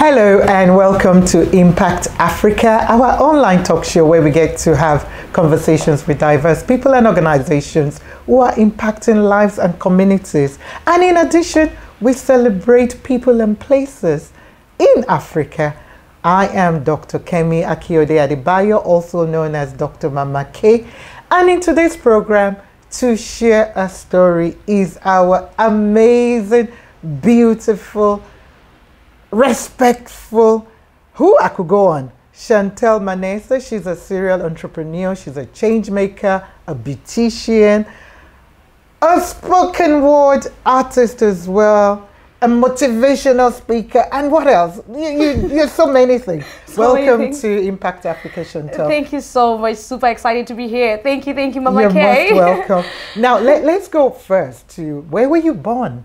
Hello and welcome to Impact Africa, our online talk show where we get to have conversations with diverse people and organizations who are impacting lives and communities. And in addition, we celebrate people and places in Africa. I am Dr. Kemi Akiode Adebayo, also known as Dr. Mama K. And in today's program, to share a story is our amazing, beautiful, respectful, who I could go on, Chantelle Manesa. She's a serial entrepreneur, she's a changemaker, a beautician, a spoken word artist as well, a motivational speaker, and what else? You're so many things. Welcome to Impact Africa, Chantelle. Thank you so much. Super excited to be here. Thank you, Mama You're K. most welcome. Now, let's go first to, where were you born?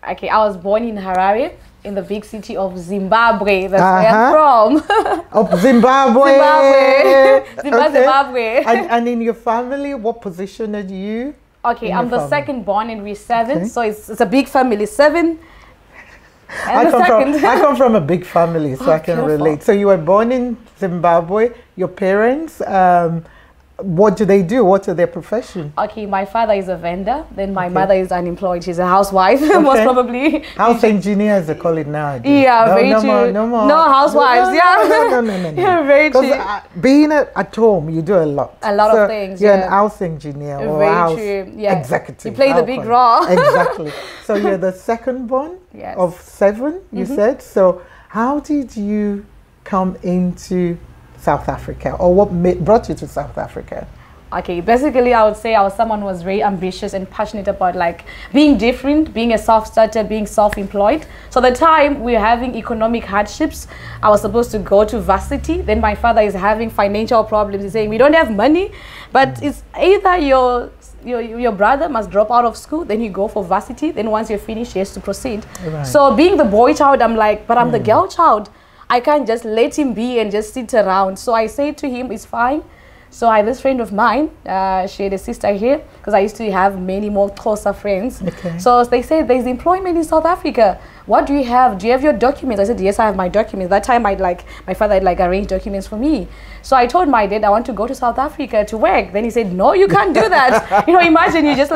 Okay, I was born in Harare, in the big city of Zimbabwe. That's where I'm from. Of Zimbabwe. Zimbabwe. And in your family, what position are you? Okay, I'm the second born and we're seven. So it's a big family, seven. And I come from a big family, so I can relate. So you were born in Zimbabwe. Your parents, what do they do? What are their profession? Okay, my father is a vendor. Then my mother is unemployed. She's a housewife, most probably. House engineer, as they call it nowadays. Yeah, very true. No housewives. No. Yeah, very true. Because being at home, you do a lot. A lot of things. You're an house engineer or a house executive. You play the big role. Exactly. So you're the second born of seven, you said. So how did you come into South Africa, or what brought you to South Africa? Okay, basically I would say I was someone who was very ambitious and passionate about like being different, being a self-starter, being self-employed. So the time we were having economic hardships, I was supposed to go to varsity. Then my father is having financial problems. He's saying, we don't have money, but it's either your brother must drop out of school, then you go for varsity, then once you're finished, he has to proceed. Right. So being the boy child, I'm like, but I'm the girl child. I can't just let him be and just sit around. So I say to him, it's fine. So I have this friend of mine, she had a sister here, because I used to have many more closer friends. Okay. So they said, there's employment in South Africa. What do you have? Do you have your documents? I said, yes, I have my documents. That time my father had arranged documents for me. So I told my dad, I want to go to South Africa to work. Then he said, no, you can't do that. Imagine you're just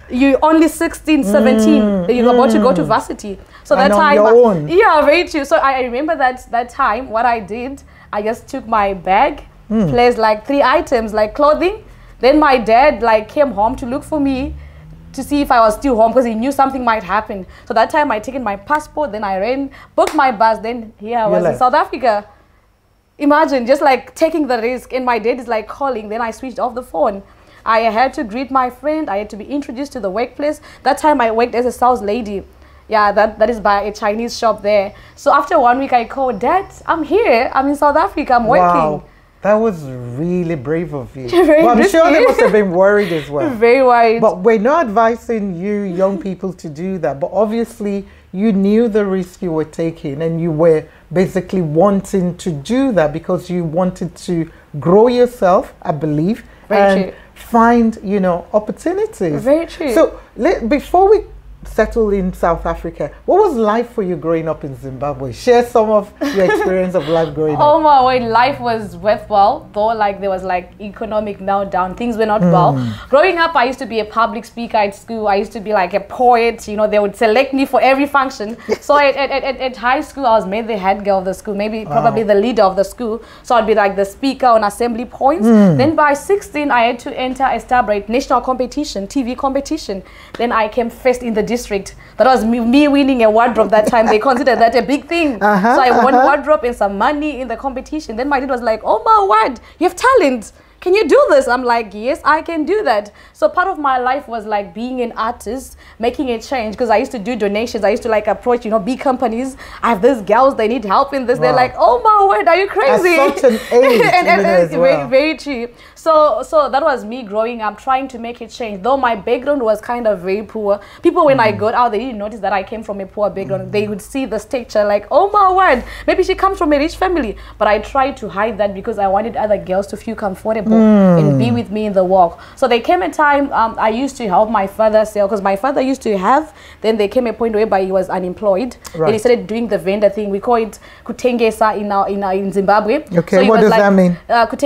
you're only 16, 17, you're about to go to varsity. So that time, yeah, very true. So I remember that time, what I did, I just took my bag, placed 3 items like clothing. Then my dad came home to look for me to see if I was still home, because he knew something might happen. So that time I taken my passport, then I ran, booked my bus, then here I was in South Africa. Imagine just taking the risk, and my dad is calling, then I switched off the phone. I had to greet my friend, I had to be introduced to the workplace. That time I worked as a sales lady. Yeah, that is by a Chinese shop there. So after 1 week I called, Dad, I'm here, I'm in South Africa, I'm working. Wow. That was really brave of you. Well, I'm sure they must have been worried as well. Very worried. But we're not advising you young people to do that. But obviously, you knew the risk you were taking, and you were basically wanting to do that because you wanted to grow yourself, I believe, and find, opportunities. Very true. So before we settle in South Africa, what was life for you growing up in Zimbabwe? Share some of your experience of life growing up. Oh my word, life was worthwhile, though there was economic meltdown, things were not well. Growing up, I used to be a public speaker at school. I used to be a poet, they would select me for every function. So at high school, I was made the head girl of the school, probably the leader of the school. So I'd be the speaker on assembly points. Then by 16, I had to enter a Starbright national competition, TV competition. Then I came first in the district. That was me winning a wardrobe that time. They considered that a big thing. So I won wardrobe and some money in the competition. Then my dad was like, oh my word, you have talent. Can you do this? I'm like, yes, I can do that. So part of my life was being an artist, making a change, because I used to do donations. I used to approach, big companies. I have these girls, they need help in this. Wow. They're like, oh my word, are you crazy? At such an age, and well. very true. So that was me growing up, trying to make a change. Though my background was kind of very poor. People, when I got out, they didn't notice that I came from a poor background. They would see the stature oh my word, maybe she comes from a rich family. But I tried to hide that because I wanted other girls to feel comfortable. people and be with me in the walk. So there came a time I used to help my father sell, because my father used to have, then there came a point whereby he was unemployed. Right. And he started doing the vendor thing. We call it kutengesa in Zimbabwe. Okay, so what does that mean?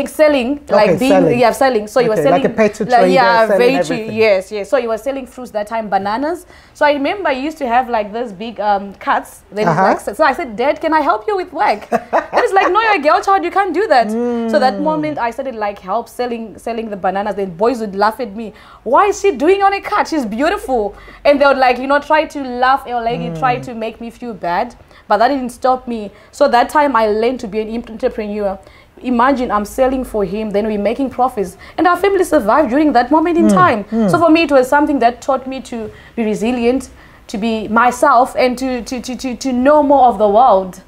Selling, like being, selling. Selling. So he was selling like a petty trader, veggie, yes. So he was selling fruits that time, bananas. So I remember he used to have like those big carts. Then like, so I said, Dad, can I help you with work? And he's like, no, you're a girl child, you can't do that. So that moment I started like selling the bananas. Then boys would laugh at me. Why is she doing on a cart? She's beautiful. And they would like, try to laugh or like try to make me feel bad. But that didn't stop me. So that time I learned to be an entrepreneur. Imagine I'm selling for him, then we're making profits, and our family survived during that moment in time. So for me, it was something that taught me to be resilient, to be myself, and to know more of the world.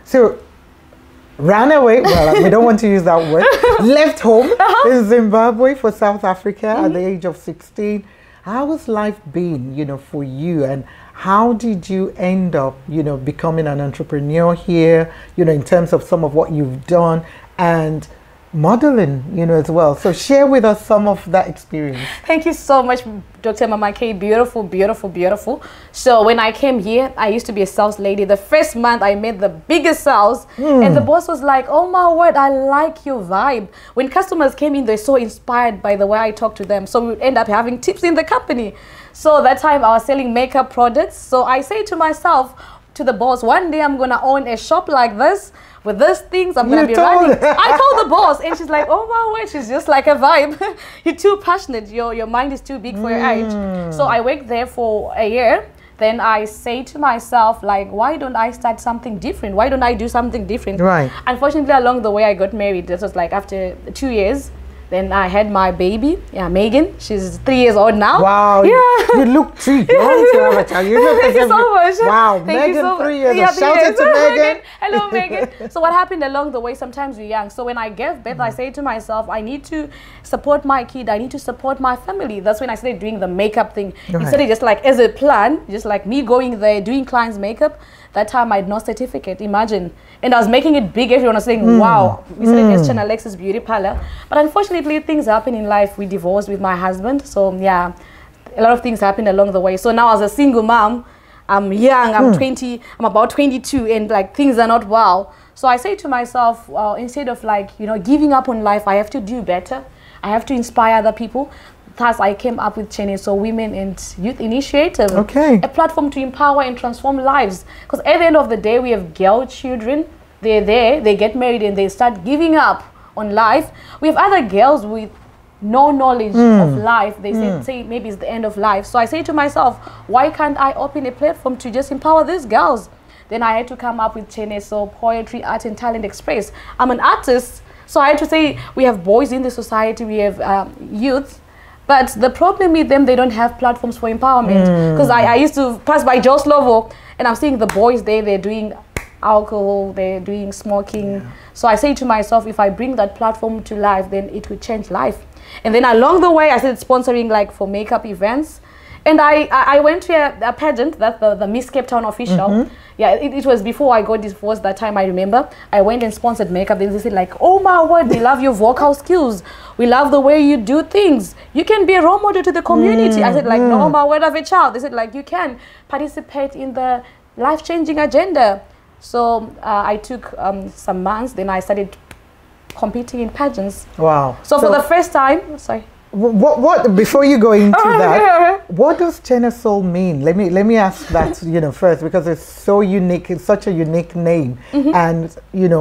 So ran away, well, we don't want to use that word, left home in Zimbabwe for South Africa at the age of 16. How has life been, for you, and how did you end up, becoming an entrepreneur here, in terms of some of what you've done and modeling, as well? So share with us some of that experience. Thank you so much, Dr. Mama K. Beautiful, beautiful, beautiful. So when I came here, I used to be a sales lady. The first month I made the biggest sales, and the boss was like, oh my word, I like your vibe. When customers came in, they're so inspired by the way I talk to them. So we would end up having tips in the company. So that time I was selling makeup products. So I say to myself, to the boss, one day I'm gonna own a shop like this with these things. I'm gonna be running. I told the boss, and she's like, oh my word, she's just like a vibe. You're too passionate. Your mind is too big for your age. So I worked there for a year. Then I say to myself, like, why don't I start something different? Why don't I do something different? Right. Unfortunately, along the way, I got married. This was like after 2 years. Then I had my baby, Megan. She's 3 years old now. Wow, you look too young to have a child. Thank you so much. Wow, Megan, 3 years old. Shout out to Megan. Hello, Megan. So what happened along the way, sometimes we're young. So when I gave birth, I say to myself, I need to support my kid. I need to support my family. That's when I started doing the makeup thing. Instead of just like as a plan, just like me going there, doing clients' makeup. That time I had no certificate, imagine. And I was making it big. Everyone was saying, wow, we started as Chennesoul's beauty parlor. But unfortunately, things happen in life. We divorced with my husband. So yeah, a lot of things happened along the way. So now as a single mom, I'm young, I'm 20, I'm about 22, and like things are not well. So I say to myself, instead of like, giving up on life, I have to do better. I have to inspire other people. Thus, I came up with Chennesoul Women Youth Initiative, a platform to empower and transform lives. Because at the end of the day, we have girl children. They're there, they get married, and they start giving up on life. We have other girls with no knowledge of life. They say maybe it's the end of life. So I say to myself, why can't I open a platform to just empower these girls? Then I had to come up with Chennesoul Poetry, Art and Talent Express. I'm an artist, so I had to say we have boys in the society, we have youth. But the problem with them, they don't have platforms for empowerment. Because I used to pass by Joe Slovo, and I'm seeing the boys there, they're doing alcohol, they're doing smoking. So I say to myself, if I bring that platform to life, then it will change life. And then along the way, I started sponsoring like for makeup events. And I went to a pageant, that's the Miss Cape Town official. Yeah, it was before I got divorced that time, I remember. I went and sponsored makeup. Then they said like, oh my word, we love your vocal skills. We love the way you do things. You can be a role model to the community. I said like, no, my word of a child. They said like, you can participate in the life-changing agenda. So I took some months, then I started competing in pageants. Wow. So for the first time, sorry. What before you go into that, what does Chennesoul mean? Let me ask that first, because it's so unique. It's such a unique name, and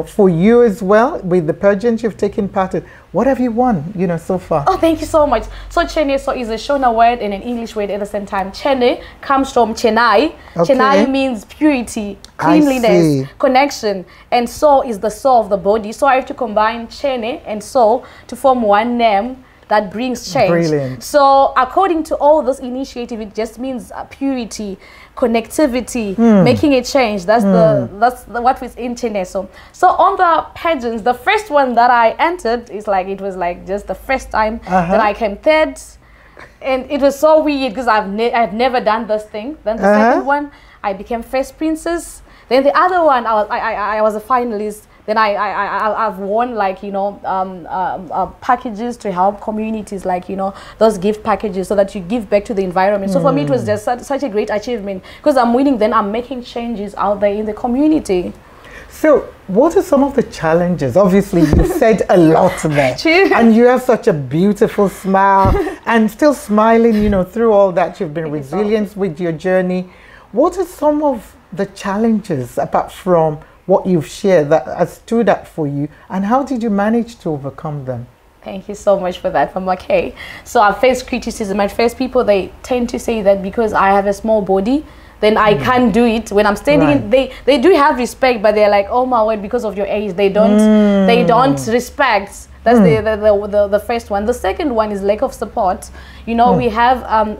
for you as well, with the pageant you've taken part in, what have you won so far? Oh, thank you so much. So Chennesoul is a Shona word and an English word at the same time. Chenne comes from Chennai. Chennai means purity, cleanliness, connection, and soul is the soul of the body. So I have to combine Chenne and soul to form one name that brings change. Brilliant. So according to all this initiative, it just means purity, connectivity, making a change. That's what is in Chennesoul. So on the pageants, the first one that I entered is like, it was like just the first time that I came third, and it was so weird because I've never done this thing. Then the second one, I became first princess. Then the other one, I was a finalist. Then I've won like, you know, packages to help communities, like, you know, those gift packages so that you give back to the environment. So for me, it was just such a great achievement, because I'm winning, then I'm making changes out there in the community. So what are some of the challenges? Obviously, you said a lot there. And you have such a beautiful smile and still smiling, you know, through all that. You've been resilient with your journey. What are some of the challenges, apart from what you've shared, that has stood out for you? And how did you manage to overcome them? Thank you so much for that, from okay. So I faced criticism. At first, people, they tend to say that because I have a small body, then I can't do it. When I'm standing, they do have respect, but they're like, oh my word, because of your age, they don't respect. That's the first one. The second one is lack of support. You know, we have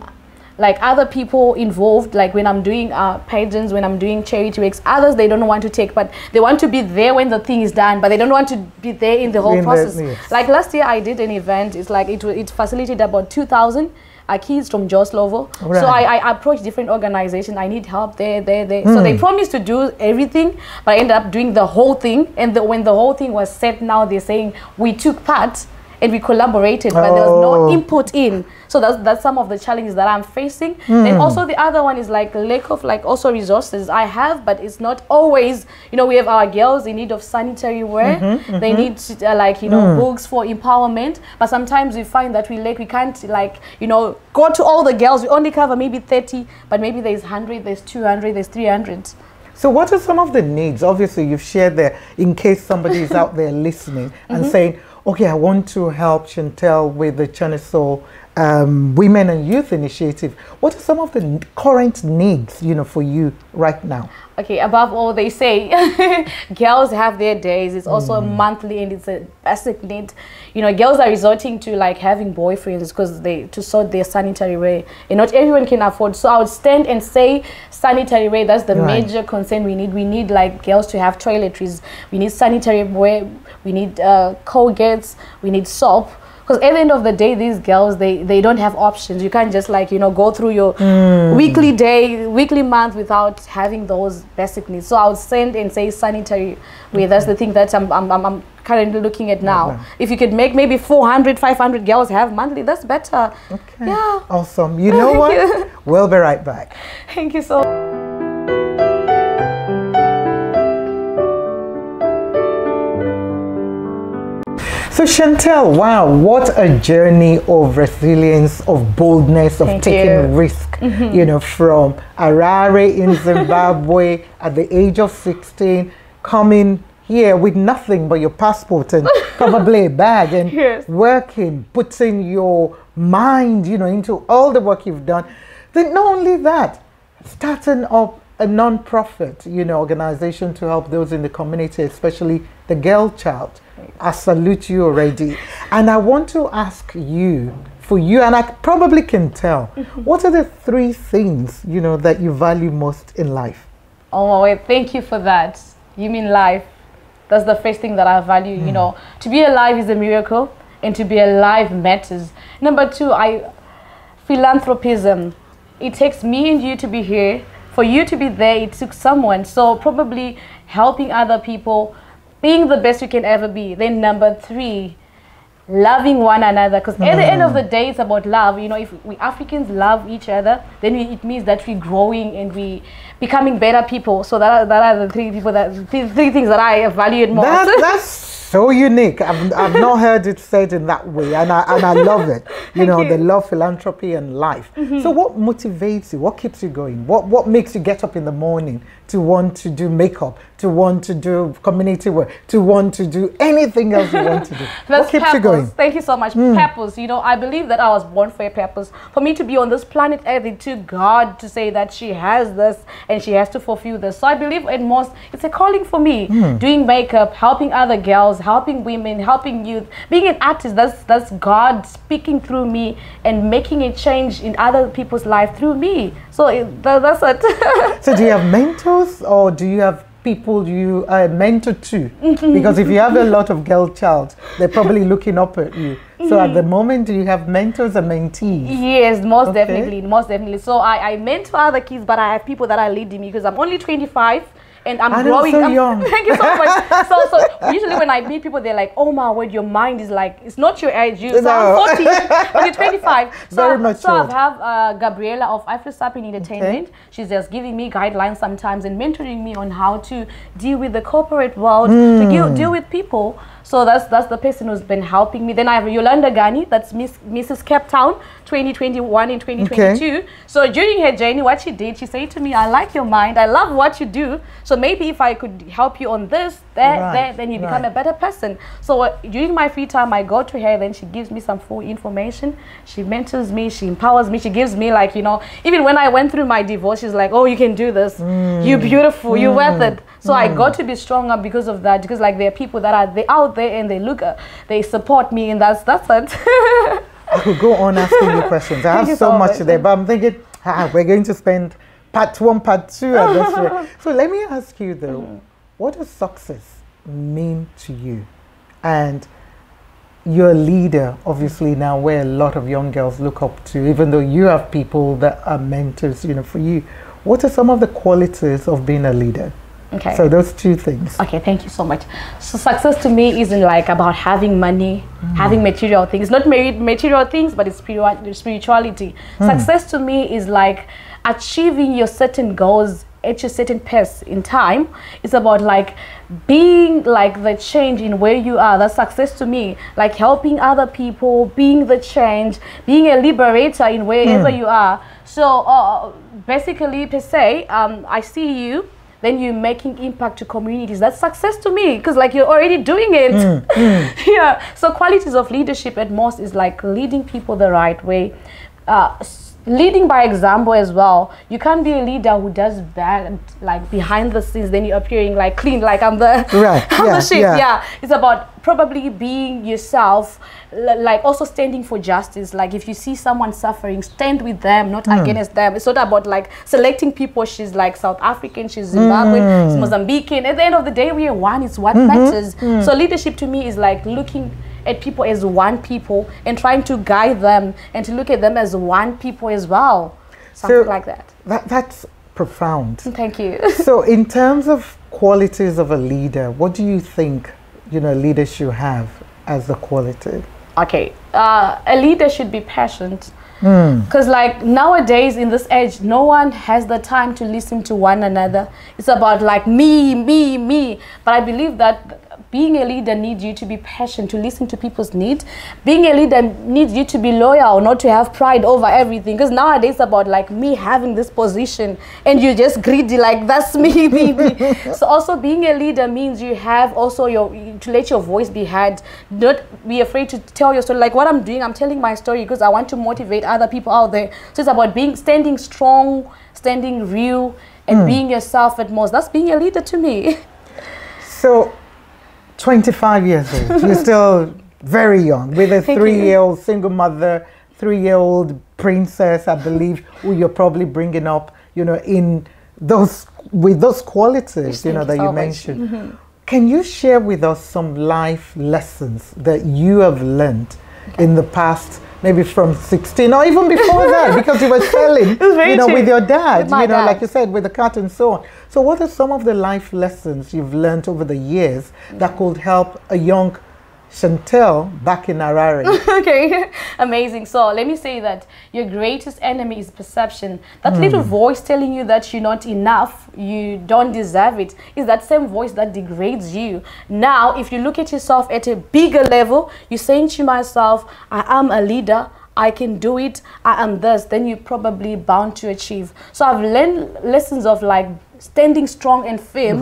like other people involved, like when I'm doing pageants, when I'm doing charity works, others they don't want to take, but they want to be there when the thing is done, but they don't want to be there in the whole process. Like last year I did an event, it's like it facilitated about 2,000 kids from Joslovo. Right. So I approached different organizations. I need help there. So they promised to do everything, but I ended up doing the whole thing. And when the whole thing was set, now they're saying we took part and we collaborated, but there was no input in. So that's some of the challenges that I'm facing. And also the other one is like lack of like also resources. I have, but it's not always, you know, we have our girls in need of sanitary wear. They need like, you know, books for empowerment. But sometimes we find that we can't like, you know, go to all the girls. We only cover maybe 30, but maybe there's 100, there's 200, there's 300. So what are some of the needs? Obviously you've shared there, in case somebody is out there listening and saying, okay, I want to help Chantelle with the Chennesoul Women and Youth Initiative. What are some of the current needs, you know, for you right now? Okay, above all, they say girls have their days. It's also a monthly, and it's a basic need. You know, girls are resorting to like having boyfriends because to sort their sanitary wear, and not everyone can afford. So I would stand and say sanitary wear. That's the major concern we need. We need like girls to have toiletries. We need sanitary wear. We need Colgates. We need soap. Because at the end of the day, these girls, they don't have options. You can't just like, you know, go through your weekly day, weekly month without having those basic needs. So I would send and say sanitary wear. That's the thing that I'm currently looking at now. If you could make maybe 400, 500 girls have monthly, that's better. Okay. Yeah. Awesome. You know what? We'll be right back. Thank you so much. So Chantelle, wow, what a journey of resilience, of boldness, of taking risk, you know, from Harare in Zimbabwe at the age of 16, coming here with nothing but your passport and probably a bag, and working, putting your mind, you know, into all the work you've done. Then not only that, starting up a non-profit, you know, organization to help those in the community, especially the girl child. I salute you already. And I want to ask you, for you, and I probably can tell, what are the 3 things, you know, that you value most in life? Oh, wait, thank you for that. You mean life. That's the first thing that I value, you know. To be alive is a miracle, and to be alive matters. Number 2, philanthropism. It takes me and you to be here. For you to be there, it took someone. So probably helping other people, being the best you can ever be. Then number 3, loving one another. Because at the end of the day, it's about love. You know, if we Africans love each other, then it means that we're growing and we becoming better people. So that are the 3 things that I valued most. That's so unique. I've not heard it said in that way, and I love it. You know, the love, philanthropy, and life. So what motivates you? What keeps you going? What makes you get up in the morning to want to do makeup, to want to do community work, to want to do anything else you want to do? What keeps you going? Thank you so much. Purpose. You know, I believe that I was born for a purpose. For me to be on this planet Earth, it took God to say that she has this and she has to fulfill this. So I believe at most it's a calling for me. Doing makeup, helping other girls, helping women, helping youth, being an artist. That's God speaking through me and making a change in other people's life through me. So that's it. So do you have mentors, or do you have people you are mentor to? Because if you have a lot of girl child, they're probably looking up at you. So at the moment, do you have mentors and mentees? Yes, most definitely. So I mentor other kids, but I have people that are leading me because I'm only 25. and I'm growing so up. young. Thank you so much. So usually when I meet people, they're like, oh my word, your mind is like, it's not your age. You sound 40, but you're 25. Very mature. So I have Gabriela of Afro-Sapping Entertainment. Okay. She's just giving me guidelines sometimes and mentoring me on how to deal with the corporate world, to deal with people. So that's the person who's been helping me. Then I have Yolanda Gani, that's Mrs. Cape Town, 2021 and 2022. Okay. So during her journey, what she did, she said to me, I like your mind, I love what you do. So maybe if I could help you on this, then you become a better person. So during my free time, I go to her, then she gives me some full information. She mentors me, she empowers me, she gives me like, you know, even when I went through my divorce, she's like, oh, you can do this. You're beautiful, you're worth it. So I got to be stronger because of that, because like there are people that are out there and they look, they support me, and that's it. I could go on asking you questions. I have so much there, but I'm thinking we're going to spend part 1, part 2 of this. So let me ask you though, what does success mean to you? And you're a leader, obviously now, where a lot of young girls look up to, even though you have people that are mentors, you know, for you. What are some of the qualities of being a leader? Okay. So those 2 things. Okay, thank you so much. So success to me isn't like about having money, having material things. Not material things, but it's spirituality. Success to me is like achieving your certain goals at a certain pace in time. It's about like being like the change in where you are. That's success to me. Like helping other people, being the change, being a liberator in wherever you are. So basically per se, I see you, then you're making impact to communities. That's success to me, because like you're already doing it. Yeah. So qualities of leadership at most is like leading people the right way, leading by example as well. You can't be a leader who does bad, like behind the scenes, then you're appearing like clean, like I'm the the shit. Yeah. It's about probably being yourself, like also standing for justice. Like if you see someone suffering, stand with them, not against them. It's not about like selecting people. She's like South African, she's Zimbabwean, she's Mozambican. At the end of the day, we are one. It's what matters. So leadership to me is like looking at people as one people and trying to guide them and to look at them as one people as well. Something like that. That's profound. Thank you. So in terms of qualities of a leader, what do you think, you know, leaders should have as the quality? Okay, a leader should be passionate. Because like nowadays in this age, no one has the time to listen to one another. It's about like me. But I believe that being a leader needs you to be passionate, to listen to people's needs. Being a leader needs you to be loyal, not to have pride over everything. Because nowadays it's about like me having this position and you're just greedy, like that's me. So also being a leader means you have also to let your voice be heard. Not be afraid to tell your story. Like what I'm doing, I'm telling my story because I want to motivate other people out there. So it's about standing strong, standing real, and being yourself at most. That's being a leader to me. So 25 years old, you're still very young, with a 3-year-old single mother, 3-year-old princess, I believe, who you're probably bringing up, you know, with those qualities, you know, that you mentioned. Can you share with us some life lessons that you have learned in the past, maybe from 16 or even before that, because you were selling, you know, with your dad, you know, like you said, with the cat and so on. So what are some of the life lessons you've learned over the years that could help a young Chantelle back in Harare? Okay, amazing. So let me say that your greatest enemy is perception. That little voice telling you that you're not enough, you don't deserve it, is that same voice that degrades you. Now, if you look at yourself at a bigger level, you're saying to myself, I am a leader, I can do it, I am this, then you're probably bound to achieve. So I've learned lessons of like standing strong and firm,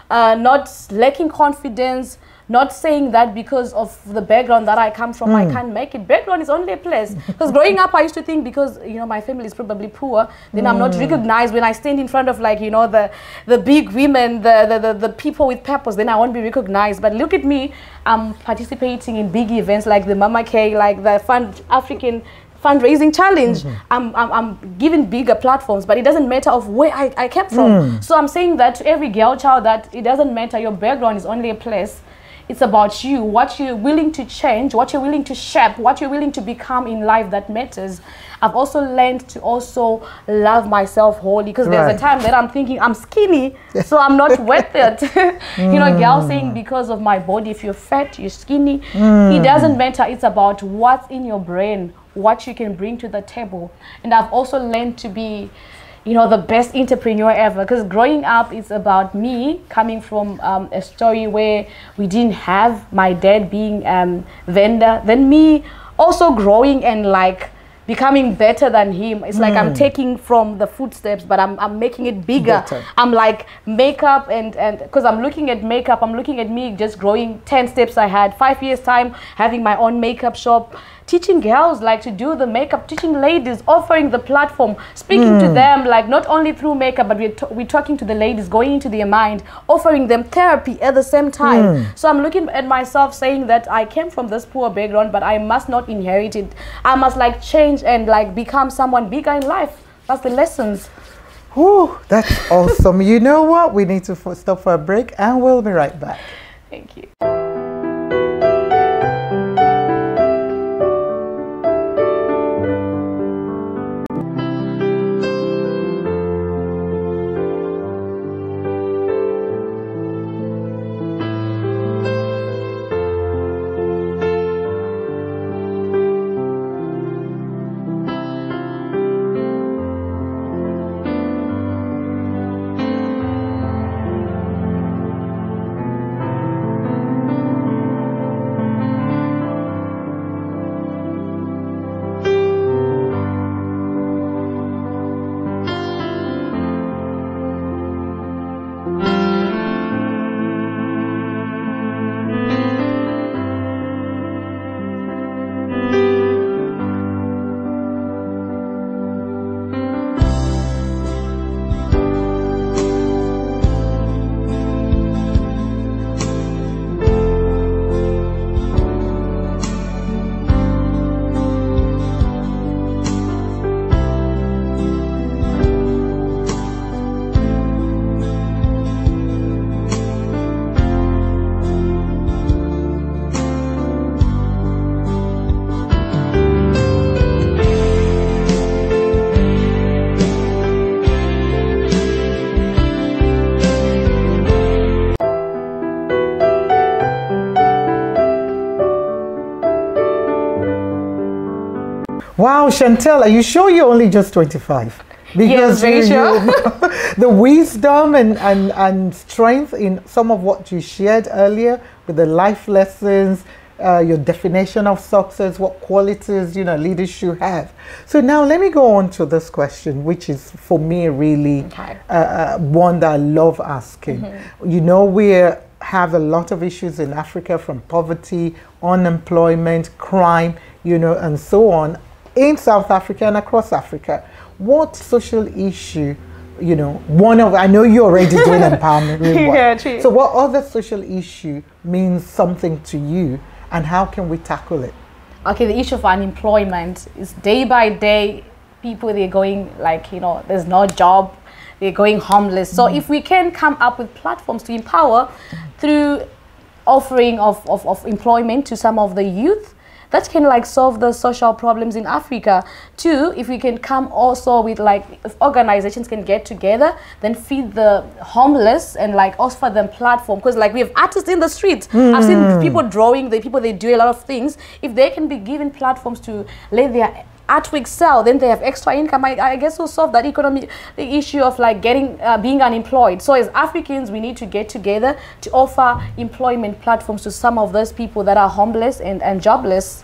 not lacking confidence, not saying that because of the background that I come from, I can't make it. Background is only a place. Because growing up, I used to think because, you know, my family is probably poor, then I'm not recognized. When I stand in front of like, you know, the big women, the people with purpose, then I won't be recognized. But look at me, I'm participating in big events like the Mama K, like the African fundraising challenge. I'm given bigger platforms, but it doesn't matter of where I came from. So I'm saying that to every girl child that it doesn't matter, your background is only a place. It's about you, what you're willing to change, what you're willing to shape, what you're willing to become in life that matters. I've also learned to also love myself wholly, because there's a time that I'm thinking I'm skinny, so I'm not worth it. You know, girls saying because of my body, if you're fat, you're skinny. It doesn't matter. It's about what's in your brain, what you can bring to the table. And I've also learned to be, you know, the best entrepreneur ever, because growing up, it's about me coming from a story where we didn't have my dad being vendor, then me also growing and like becoming better than him. It's like I'm taking from the footsteps, but I'm making it bigger. I'm like makeup, and because I'm looking at makeup, I'm looking at me just growing 10 steps ahead. 5 years time, having my own makeup shop, teaching girls like to do the makeup, teaching ladies, offering the platform, speaking to them like not only through makeup, but we're talking to the ladies, going into their mind, offering them therapy at the same time. So I'm looking at myself saying that I came from this poor background, but I must not inherit it. I must like change and like become someone bigger in life. That's the lessons. Whew, that's awesome. You know what? We need to stop for a break and we'll be right back. Thank you. Wow, Chantelle, are you sure you're only just 25? Because yes, very sure. The wisdom and strength in some of what you shared earlier with the life lessons, your definition of success, what qualities, you know, leaders should have. So now let me go on to this question, which is for me really one that I love asking. You know, we have a lot of issues in Africa, from poverty, unemployment, crime, you know, and so on, in South Africa and across Africa. What social issue, you know, I know you're already doing empowerment really well. Yeah, true. So what other social issue means something to you, and how can we tackle it? Okay, the issue of unemployment is day by day, people, they're going like, you know, there's no job, they're going homeless. So if we can come up with platforms to empower through offering of employment to some of the youth, that can like solve the social problems in Africa. Two, if we can come also with like, if organizations can get together, then feed the homeless and like offer them platform, because like we have artists in the streets. I've seen people drawing, the people, they do a lot of things. If they can be given platforms to let their artwork sell, then they have extra income. I guess we'll solve that the issue of like being unemployed. So as Africans, we need to get together to offer employment platforms to some of those people that are homeless and jobless.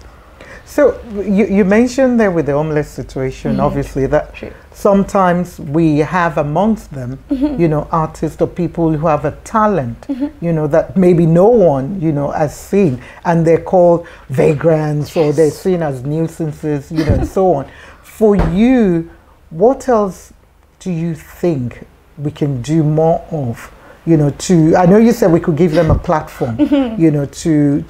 So you mentioned there with the homeless situation, obviously, that sometimes we have amongst them, you know, artists or people who have a talent, you know, that maybe no one, you know, has seen, and they're called vagrants, or they're seen as nuisances, you know, and so on. For you, what else do you think we can do more of? You know, I know you said we could give them a platform, you know, to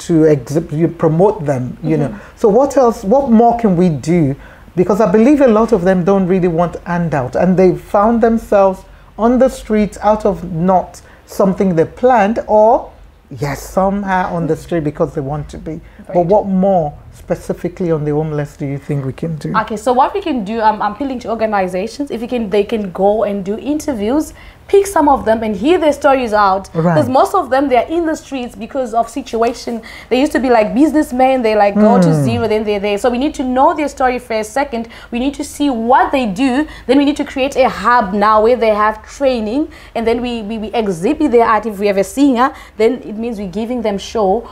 promote them, you know. So what else, what more can we do? Because I believe a lot of them don't really want handout, and they found themselves on the street out of not something they planned, or yes, somehow on the street because they want to be. But what more specifically on the homeless do you think we can do? Okay, so what we can do, I'm appealing to organizations, if they can go and do interviews, pick some of them and hear their stories out. Because most of them, they're in the streets because of situation. They used to be like businessmen, they like go to zero, then they're there. So we need to know their story first. Second, we need to see what they do. Then we need to create a hub now where they have training, and then we exhibit their art. If we have a singer, then it means we're giving them show.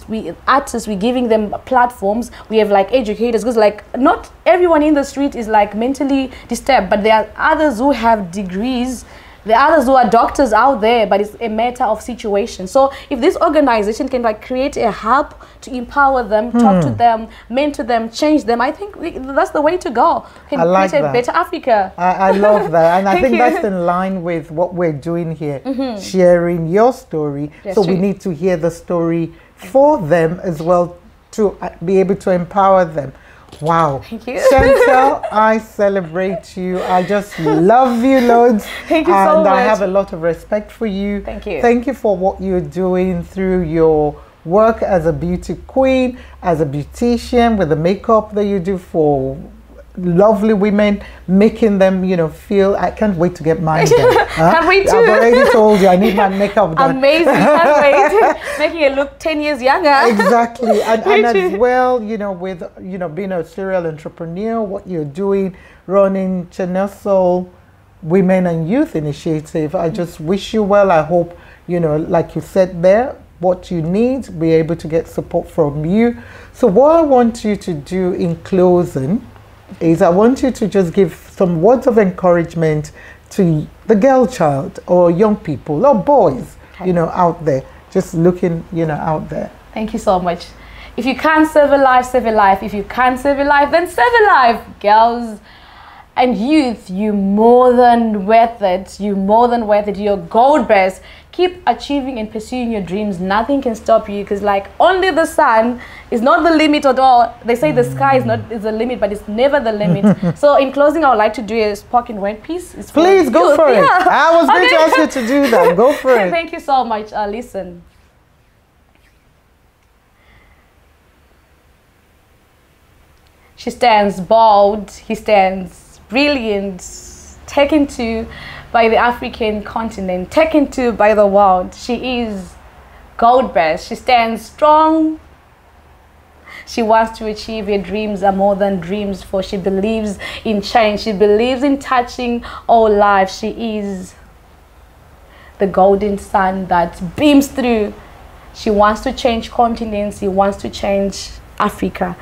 We artists, we're giving them platforms. We have like educators, because like not everyone in the street is like mentally disturbed, but there are others who have degrees. There are others who are doctors out there, but it's a matter of situation. So if this organization can like create a hub to empower them, talk to them, mentor them, change them, I think that's the way to go. Can like create a that. better Africa. I love that. And I think you. that's in line with what we're doing here, sharing your story. That's so true. we need to hear the story for them as well, to be able to empower them. Wow. Thank you. Chantelle, I celebrate you. I just love you loads. Thank you so much. And I have a lot of respect for you. Thank you. Thank you for what you're doing through your work as a beauty queen, as a beautician, with the makeup that you do for lovely women, making them, you know, feel, I can't wait to get mine done. Can't wait too. I've already told you I need my makeup done. Amazing, can't wait. Making it look 10 years younger. Exactly. And as well, you know, with, you know, being a serial entrepreneur, what you're doing, running Chennesoul Women and Youth Initiative, I just wish you well. I hope, you know, like you said there, what you need, be able to get support from you. So what I want you to do in closing is I want you to just give some words of encouragement to the girl child or young people or boys, you know, out there, just looking, you know, out there. Thank you so much. If you can't save a life, save a life. If you can't save a life, then save a life. Girls and youth, you more than worth it. You more than worth it. You're gold best. Keep achieving and pursuing your dreams. Nothing can stop you, because like only the sun is not the limit at all. They say the sky is the limit, but it's never the limit. So in closing, I would like to do a spoken word piece. It's Please go for it. Yeah. I was going to ask you to do that. Go for it. Thank you so much. Listen. She stands bold. He stands brilliant. Taken to by the African continent, taken to by the world. She is gold best. She stands strong. She wants to achieve her dreams are more than dreams, for she believes in change. She believes in touching all lives. She is the golden sun that beams through. She wants to change continents. She wants to change Africa.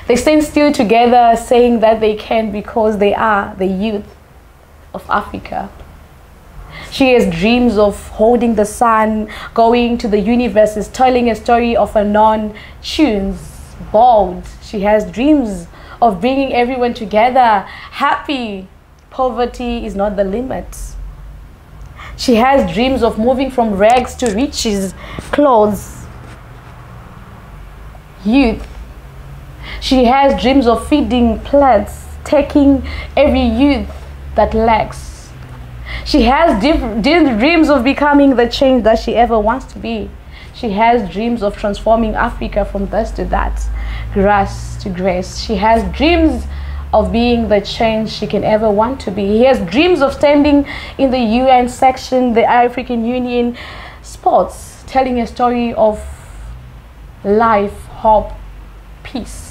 They stand still together, saying that they can, because they are the youth of Africa. She has dreams of holding the sun, going to the universes, telling a story of unknown tunes, bold. She has dreams of bringing everyone together, happy. Poverty is not the limit. She has dreams of moving from rags to riches, clothes, youth. She has dreams of feeding plants, taking every youth that lacks. She has dreams of becoming the change that she ever wants to be. She has dreams of transforming Africa from this to that, grass to grace. She has dreams of being the change she can ever want to be. He has dreams of standing in the UN section, the African Union sports, telling a story of life, hope, peace.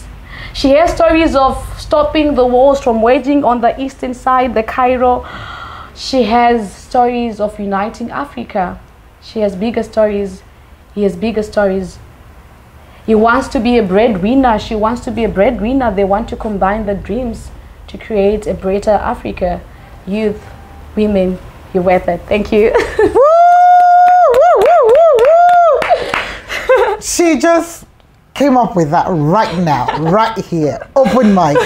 She has stories of stopping the wars from waging on the eastern side, the Cairo. She has stories of uniting Africa. She has bigger stories. He has bigger stories. He wants to be a breadwinner. She wants to be a breadwinner. They want to combine the dreams to create a greater Africa. Youth, women, you're worth it. Thank you. She just came up with that right now, right here, open mic.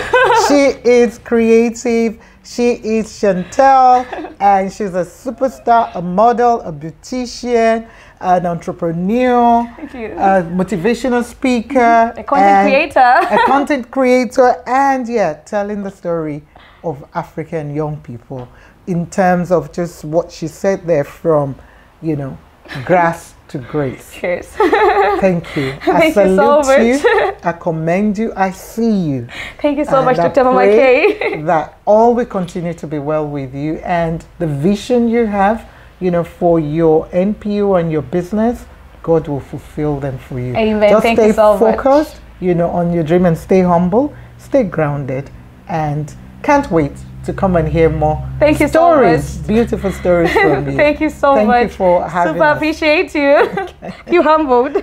She is creative. She is Chantelle, and she's a superstar, a model, a beautician, an entrepreneur, a motivational speaker, a content creator, and yeah, telling the story of African young people in terms of just what she said there, from, you know, grass to grace. Cheers. Thank you. Thank you so much. You. I commend you. I see you. Thank you so much, Dr. Mama K. That all will continue to be well with you, and the vision you have, you know, for your NPO and your business, God will fulfill them for you. Amen. Just Thank stay you so focused, much. you know, on your dream, and stay humble, stay grounded, and can't wait to come and hear more Thank you stories, so much. Beautiful stories from you. Thank you so much. Thank you for having Super us. appreciate you. Okay. You humbled.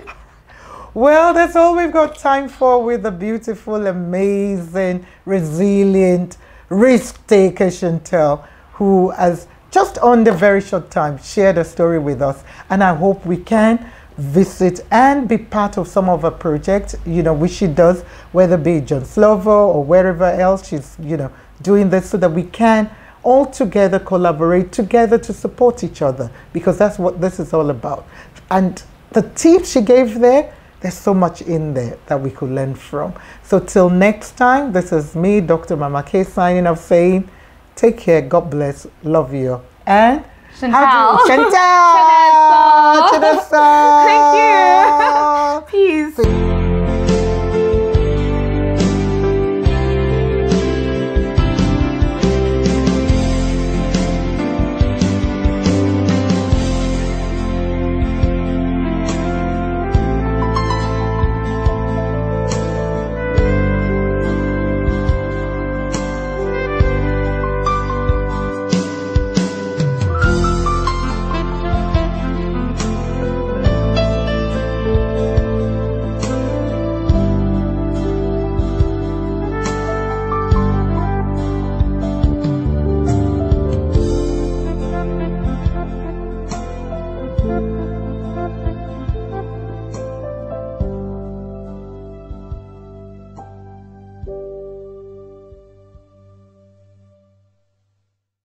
Well, that's all we've got time for with the beautiful, amazing, resilient, risk-taker Chantelle, who has just under very short time shared a story with us. And I hope we can visit and be part of some of her projects, you know, which she does, whether it be John Slovo or wherever else she's, you know, doing this, so that we can all together collaborate together to support each other, because that's what this is all about. And the tips she gave there, there's so much in there that we could learn from. So till next time, this is me, Dr. Mama K, signing off, saying, take care, God bless, love you. And Chantelle. Chantelle! Chennesoul. Chennesoul! Thank you.